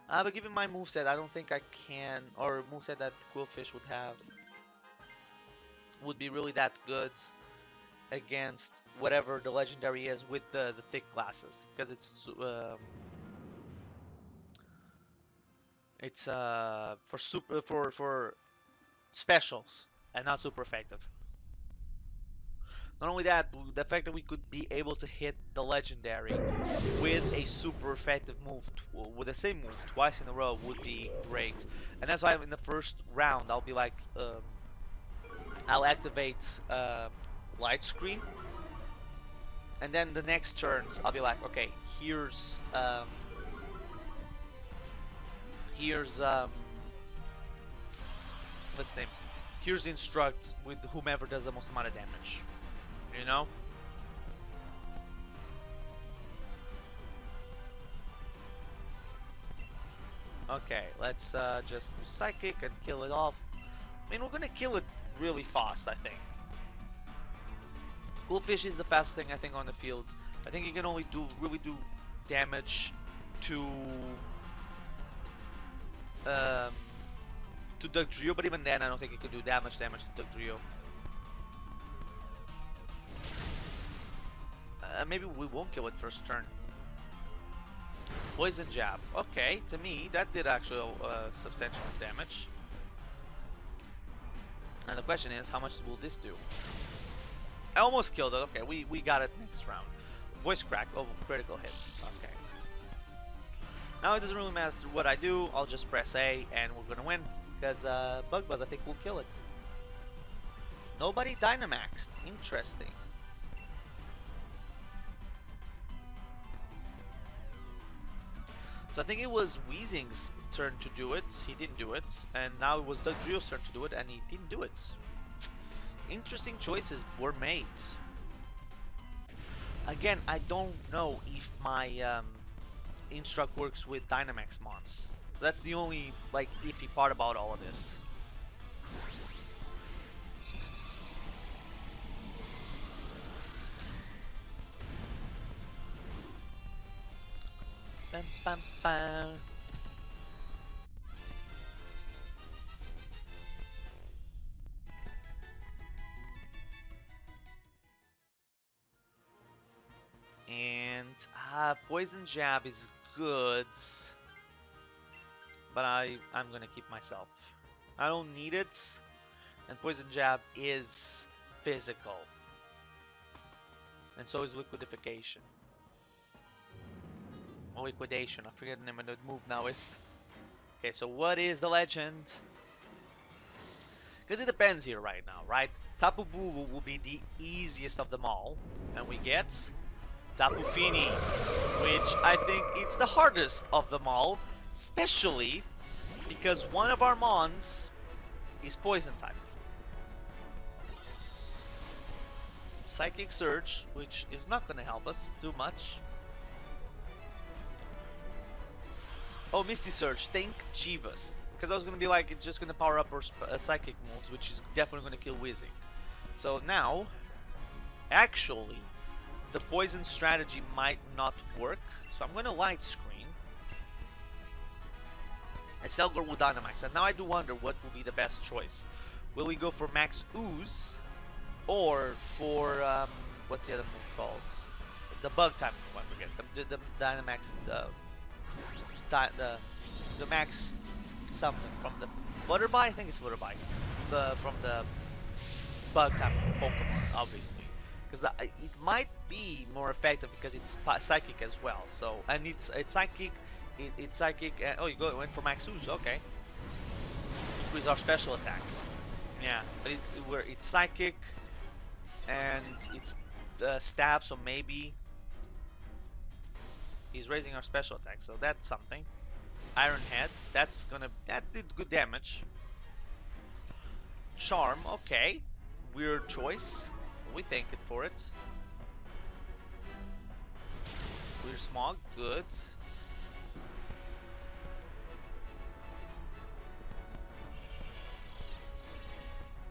But given my moveset, I don't think I can, or moveset that Quillfish would have, would be really that good against whatever the legendary is with the thick glasses, because it's for specials and not super effective. Not only that, the fact that we could be able to hit the legendary with a super effective move, with the same move twice in a row, would be great. And that's why in the first round I'll be like, I'll activate light screen, and then the next turns I'll be like, okay, here's what's the name? Here's Instruct with whomever does the most amount of damage. You know? Okay, let's just do Psychic and kill it off. I mean, we're gonna kill it really fast, I think. Coolfish is the fastest thing, I think, on the field. I think he can only really do damage to um, Dugtrio, but even then I don't think he can do damage to Dugtrio. Maybe we won't kill it first turn. Poison Jab. Okay, to me that did actually substantial damage. And the question is, how much will this do? I almost killed it. Okay, we got it next round. Voice Crack. Oh, critical hit. Okay. Now it doesn't really matter what I do. I'll just press A and we're gonna win. Because Bug Buzz, I think, will kill it. Nobody Dynamaxed. Interesting. So I think it was Weezing's turn to do it. He didn't do it. And now it was Dugtrio's turn to do it, and he didn't do it. Interesting choices were made. Again, I don't know if my Instruct works with Dynamax mons. So that's the only like iffy part about all of this. Bam, bam, bam. And Poison Jab is good, but I'm gonna keep myself. I don't need it, and Poison Jab is physical, and so is Liquidification. Or Liquidation, I forget the name of the move now is. Okay, so what is the legend? Because it depends here right now, right? Tapu Bulu will be the easiest of them all, and we get Tapu Fini, which I think it's the hardest of them all, especially because one of our mons is poison type. Psychic Surge, which is not going to help us too much. Oh, Misty Surge, thank Jeebus. Because I was going to be like, it's just going to power up our psychic moves, which is definitely going to kill Weezing. So now, actually, the poison strategy might not work. So I'm going to Light Screen. I Selgor with Dynamax. And now I do wonder what will be the best choice. Will we go for Max Ooze? Or for, what's the other move called? The bug type move, I forget. The Dynamax, the max something from the Flutterby. I think it's Flutterby. From the bug type Pokemon, obviously, because it might be more effective because it's psychic as well. So and it's psychic, it's psychic. Oh, went for Max Ooze. Okay, increase our special attacks. Yeah, but it's psychic and it's stab. So maybe he's raising our special attack, so that's something. Iron Head, that did good damage. Charm, okay. Weird choice. We thank it for it. Weird Smog, good.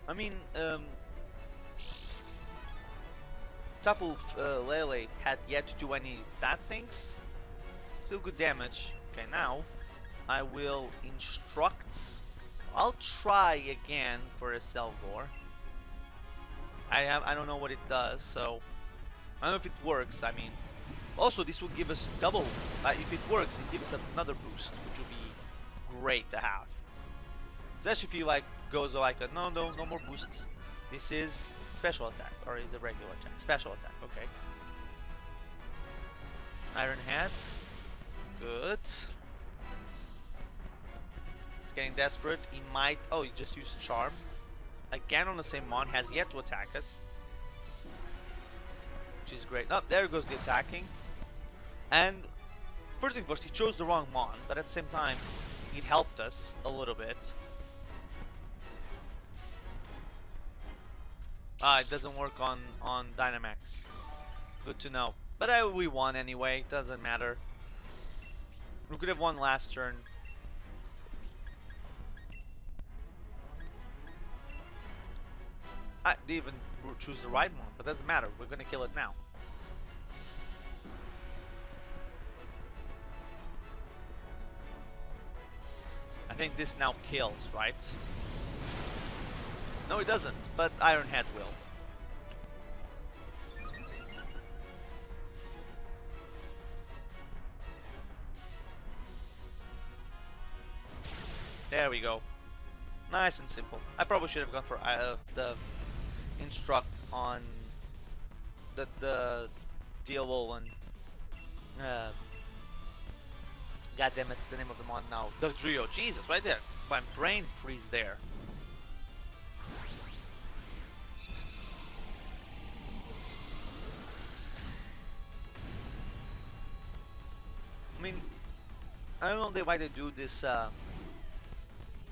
I mean, Tapu Lele had yet to do any stat things. Still good damage. Okay, now I will instruct. I'll try again for a Selgor. I don't know what it does, so I don't know if it works. I mean, also this will give us double. If it works, it gives us another boost, which would be great to have. Especially if you like goes like a, no more boosts. This is special attack, or is it regular attack? Special attack. Okay. Iron Heads. Good. It's getting desperate. He might... Oh, he just used Charm. Again on the same mon. Has yet to attack us. Which is great. Oh, there goes the attacking. And first thing first, he chose the wrong mon. But at the same time, it helped us a little bit. It doesn't work on Dynamax. Good to know. But we won anyway. Doesn't matter. We could have won last turn. I didn't even choose the right one, but doesn't matter. We're gonna kill it now. think this now kills, right? No, it doesn't, but Iron Head will. There we go. Nice and simple. I probably should have gone for the instruct on the DLO one. God damn it, the name of the mod now. The Drio. Jesus, right there. My brain freeze there. I mean, I don't know why they do this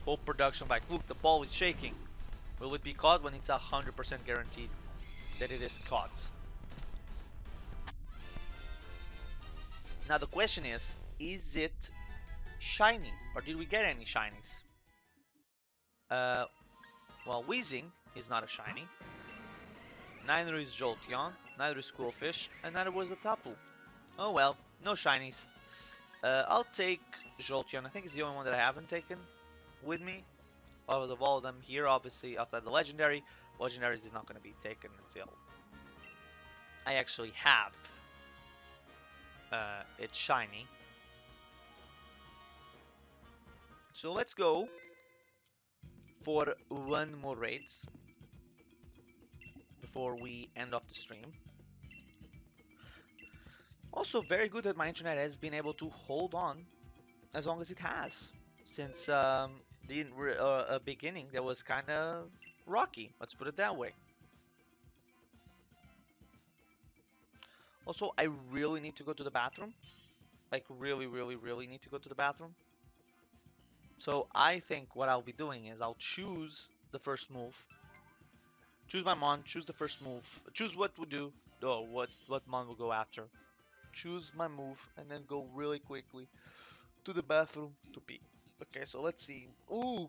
whole production like, look, the ball is shaking. Will it be caught when it's 100% guaranteed that it is caught? Now the question is it shiny? Or did we get any shinies? Well, Weezing is not a shiny. Neither is Jolteon, neither is Schoolfish, and neither was the Tapu. Oh well, no shinies. I'll take Jolteon. I think it's the only one that I haven't taken with me. Out of all of them here, obviously, outside the Legendary. Legendaries is not going to be taken until I actually have it's shiny. So let's go for one more raid before we end off the stream. Also, very good that my internet has been able to hold on as long as it has. Since the beginning that was kind of rocky, let's put it that way. Also, I really need to go to the bathroom. Like, really need to go to the bathroom. So I think what I'll be doing is I'll choose the first move. Choose my mon, choose the first move. Choose what we'll do. Oh, what mon will go after. Choose my move and then go really quickly to the bathroom to pee. Okay, so let's see. Ooh,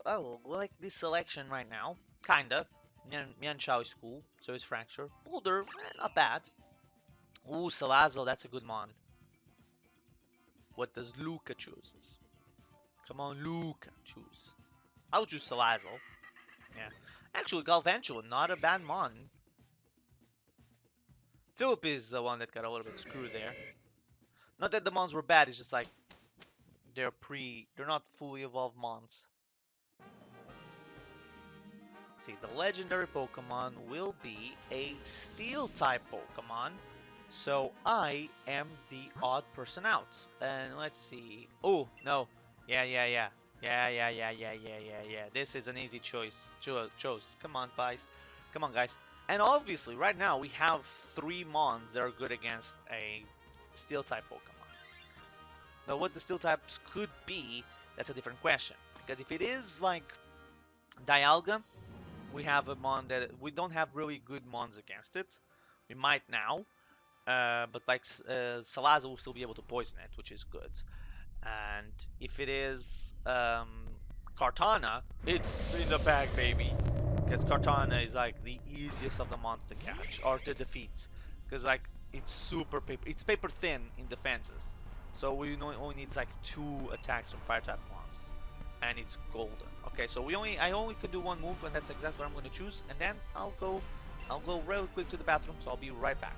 oh, I like this selection right now. Kinda. Mian Chao is cool, so is Fracture. Boulder, not bad. Ooh, Salazzle, that's a good mon. What does Luca choose? Come on, Luca, choose. I'll choose Salazzle. Yeah. Actually, Galvantula, not a bad mon. Philip is the one that got a little bit screwed there. Not that the mons were bad, it's just like they're not fully evolved mons. See, the legendary Pokemon will be a steel type Pokemon. So I am the odd person out. And let's see. Oh, no. Yeah. This is an easy choice. Come on, guys. Come on, guys. And obviously, right now, we have 3 mons that are good against a steel-type Pokemon. Now, what the steel types could be, that's a different question. Because if it is, like, Dialga, we have a mon that... We don't have really good mons against it. We might now. But, like, Salazzle will still be able to poison it, which is good. And if it is Kartana, it's in the bag, baby. Because Kartana is like the easiest of the mons to catch or to defeat. Because like it's paper thin in defenses. So we only need like 2 attacks from fire type mons, and it's golden. Okay, so I only can do one move, and that's exactly what I'm going to choose. And then I'll go real quick to the bathroom. So I'll be right back.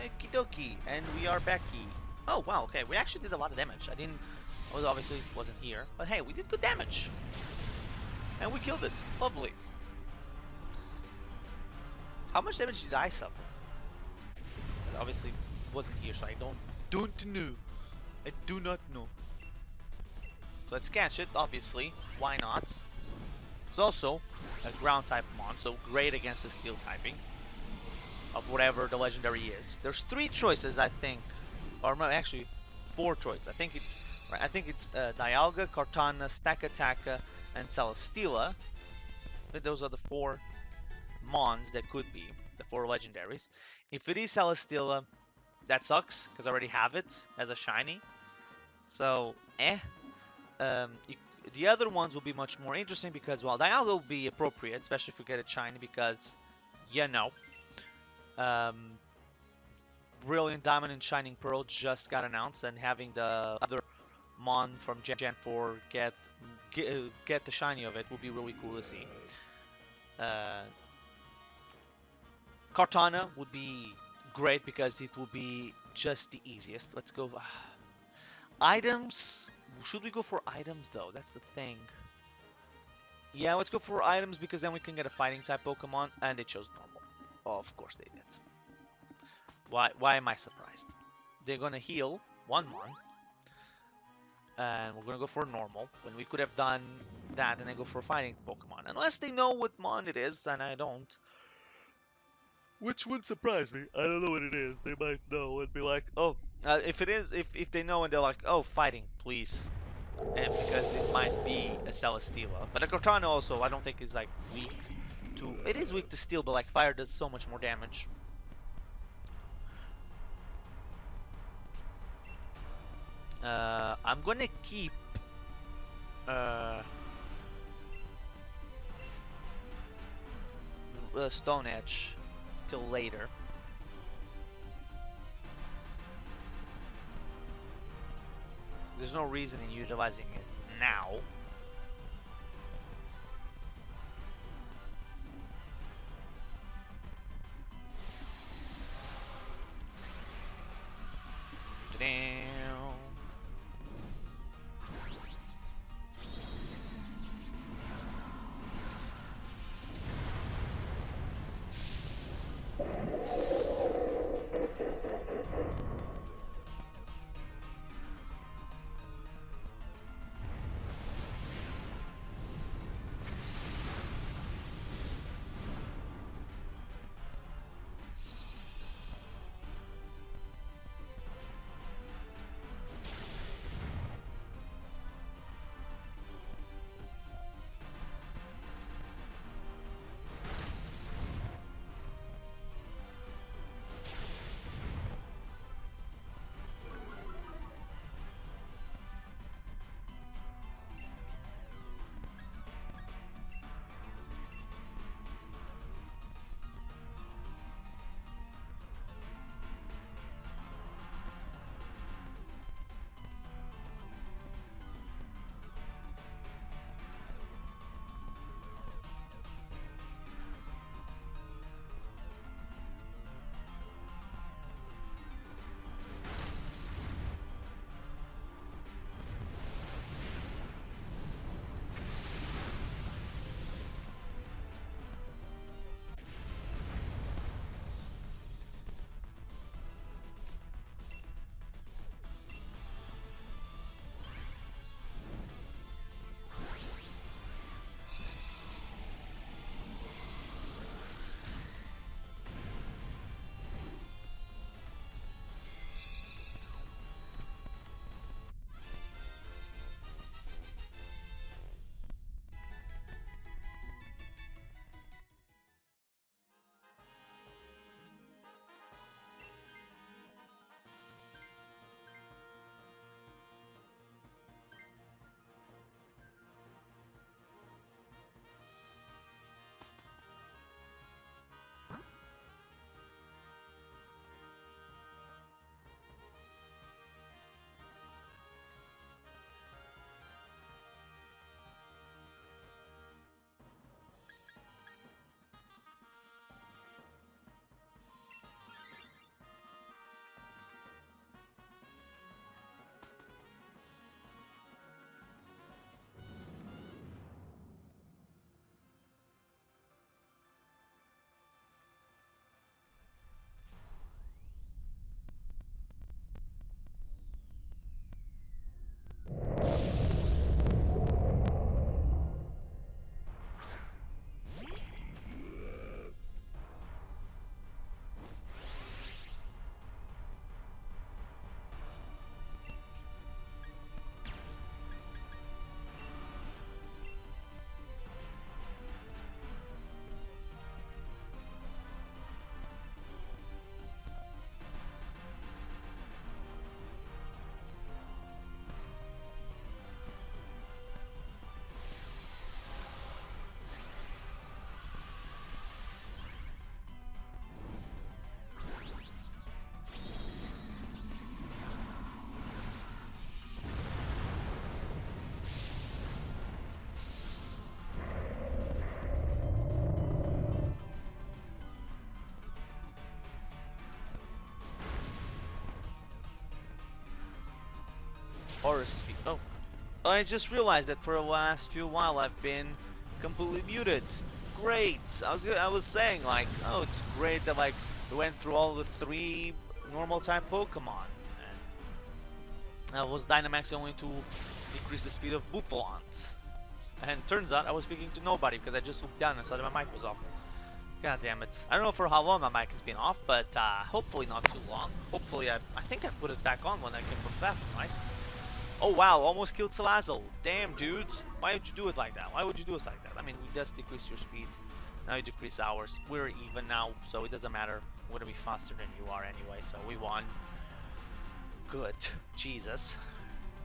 Okie dokie, and we are Becky. Oh wow, okay, we actually did a lot of damage. I was obviously wasn't here, but hey, we did good damage, and we killed it. Lovely. How much damage did I suffer? I obviously wasn't here, so I don't know. I do not know. So let's catch it. Obviously, why not? It's also a ground type mon, so great against the steel typing of whatever the legendary is. There's 3 choices, I think, or no, actually 4 choices. I think it's Dialga, Kartana, Stakataka, and Celesteela. Those are the 4 mons that could be the 4 legendaries. If it is Celesteela, that sucks because I already have it as a shiny. So, the other ones will be much more interesting because, well, Dialga will be appropriate, especially if we get a shiny because, you know. Brilliant Diamond and Shining Pearl just got announced, and having the other Mon from Gen 4 get the shiny of it will be really cool to see. Kartana would be great because it will be just the easiest. Let's go. Items. Should we go for items though? That's the thing. Yeah, let's go for items because then we can get a fighting type Pokemon, and they chose normal. Oh, of course they did. Why am I surprised? They're gonna heal one Mon, and we're gonna go for normal when we could have done that and then go for fighting Pokemon. Unless they know what Mon it is, and I don't. Which would surprise me. I don't know what it is. They might know and be like, oh, if it is, if they know and they're like, oh, fighting, please. And because it might be a Celesteela. But a Cortana also, I don't think is like weak to. It is weak to steel, but like fire does so much more damage. I'm gonna keep Stone Edge till later. There's no reason in utilizing it now. Damn. Aura Sphere. Oh, I just realized that for the last few while I've been completely muted. Great. I was saying like, oh, it's great that like we went through all the 3 normal type Pokemon. And I was Dynamax only to decrease the speed of Buffalont. And turns out I was speaking to nobody because I just looked down and saw that my mic was off. God damn it. I don't know for how long my mic has been off, but hopefully not too long. Hopefully I think I put it back on when I came from the bathroom, right? Oh wow, almost killed Salazzle. Damn, dude. Why would you do it like that? Why would you do it like that? I mean, we just decrease your speed. Now you decrease ours. We're even now, so it doesn't matter. We're gonna be faster than you are anyway, so we won. Good. Jesus.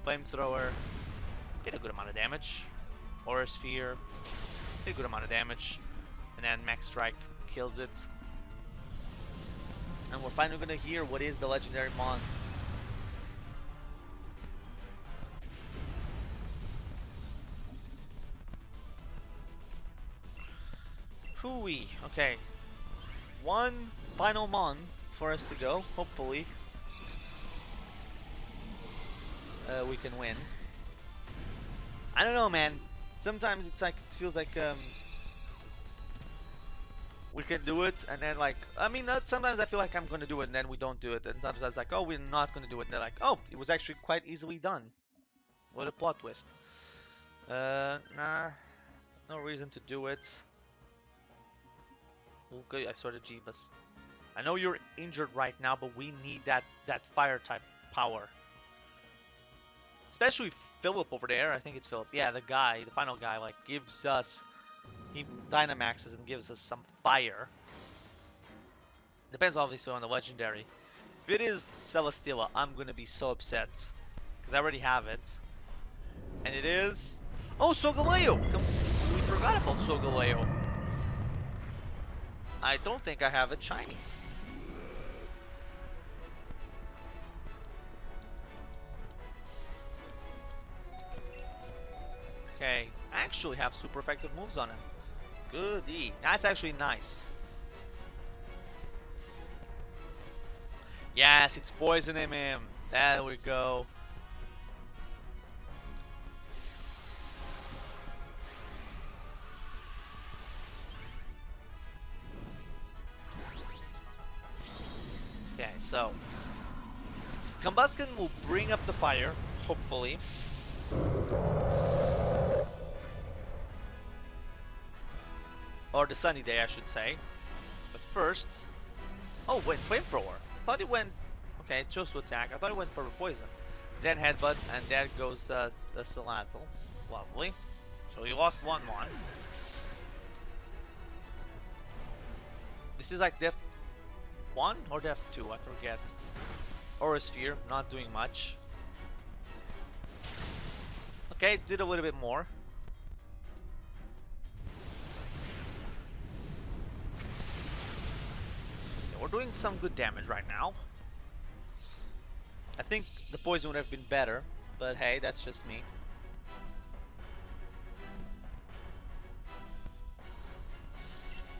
Flamethrower. Did a good amount of damage. Aura Sphere. Did a good amount of damage. And then Max Strike kills it. And we're finally gonna hear what is the legendary Mon. Hooey. Okay. One final Mon for us to go, hopefully. We can win. I don't know, man. Sometimes it's like, it feels like we can do it, and then like, I mean, sometimes I feel like I'm gonna do it, and then we don't do it, and sometimes I was like, oh, we're not gonna do it, and they're like, oh, it was actually quite easily done. What a plot twist. Nah, no reason to do it. Okay, I saw the Jeebus. I know you're injured right now, but we need that fire type power. Especially Philip over there. I think it's Philip. Yeah, the final guy, like gives us, he Dynamaxes and gives us some fire. Depends obviously on the legendary. If it is Celesteela, I'm gonna be so upset because I already have it, and it is. Oh, Solgaleo! We forgot about Solgaleo. I don't think I have it shiny. Okay, I actually have super effective moves on him. Goodie. That's actually nice. Yes, it's poisoning him. There we go. Okay, so Combustion will bring up the fire, hopefully. Or the sunny day, I should say. But first... Oh, wait, Flamethrower. I thought it went... Okay, it chose to attack. I thought it went for poison. Zen Headbutt, and there goes Salazzle. Lovely. So he lost 1-1. This is like Def 1 or Def 2, I forget. Aura Sphere, not doing much. Okay, did a little bit more. Okay, we're doing some good damage right now. I think the poison would have been better, but hey, that's just me.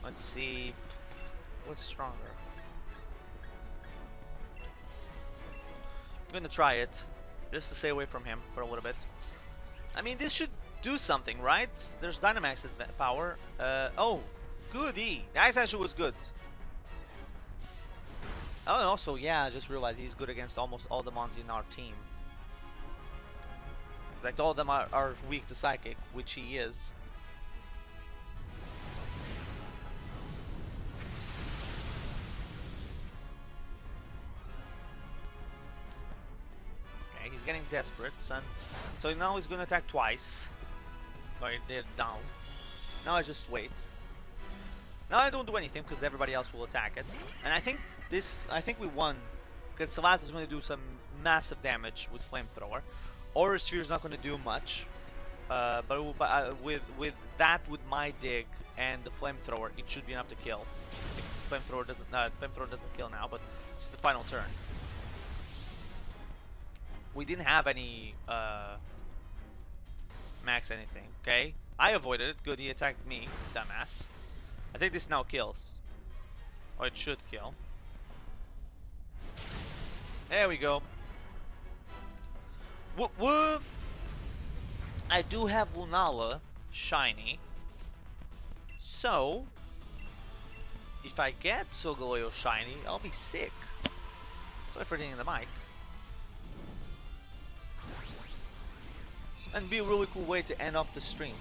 Let's see what's stronger. I'm gonna try it, just to stay away from him for a little bit. I mean, this should do something, right? There's Dynamax power. Oh, goodie. That actually was good. Oh, and also, yeah, I just realized he's good against almost all the mons in our team. Like, all of them are weak to Psychic, which he is. Okay, he's getting desperate, son. So now he's gonna attack twice. But they're down. Now I just wait. Now I don't do anything because everybody else will attack it. And I think we won because Salazzle is going to do some massive damage with Flamethrower. Aura Sphere is not going to do much, but with my dig and the Flamethrower, it should be enough to kill. Flamethrower doesn't kill now, but it's the final turn. We didn't have any max anything. Okay, I avoided it. Good, he attacked me, dumbass. I think this now kills. Or it should kill. There we go. Whoop whoop! I do have Lunala shiny, so if I get Solgaleo shiny, I'll be sick. Sorry for hitting the mic. And be a really cool way to end off the stream.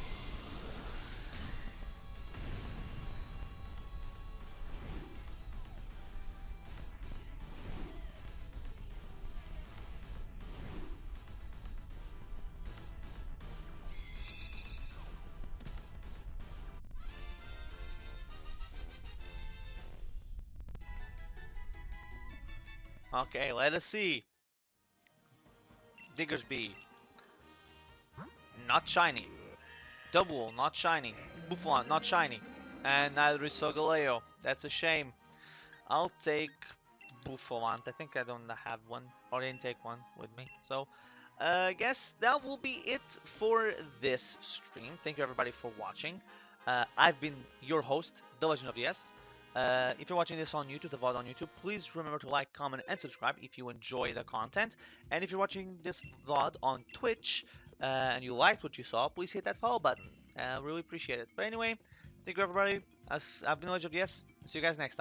Okay, let us see. Diggersby. Not shiny. Double, not shiny. Buffon, not shiny. And neither is Solgaleo. That's a shame. I'll take Buffon. I think I don't have one, or didn't take one with me. So, I guess that will be it for this stream. Thank you everybody for watching. I've been your host, The Legend of Yes. If you're watching this on YouTube, the VOD on YouTube, please remember to like, comment, and subscribe if you enjoy the content. And if you're watching this VOD on Twitch and you liked what you saw, please hit that follow button. Really appreciate it. But anyway, thank you everybody. I've been The Legend of Yes. See you guys next time.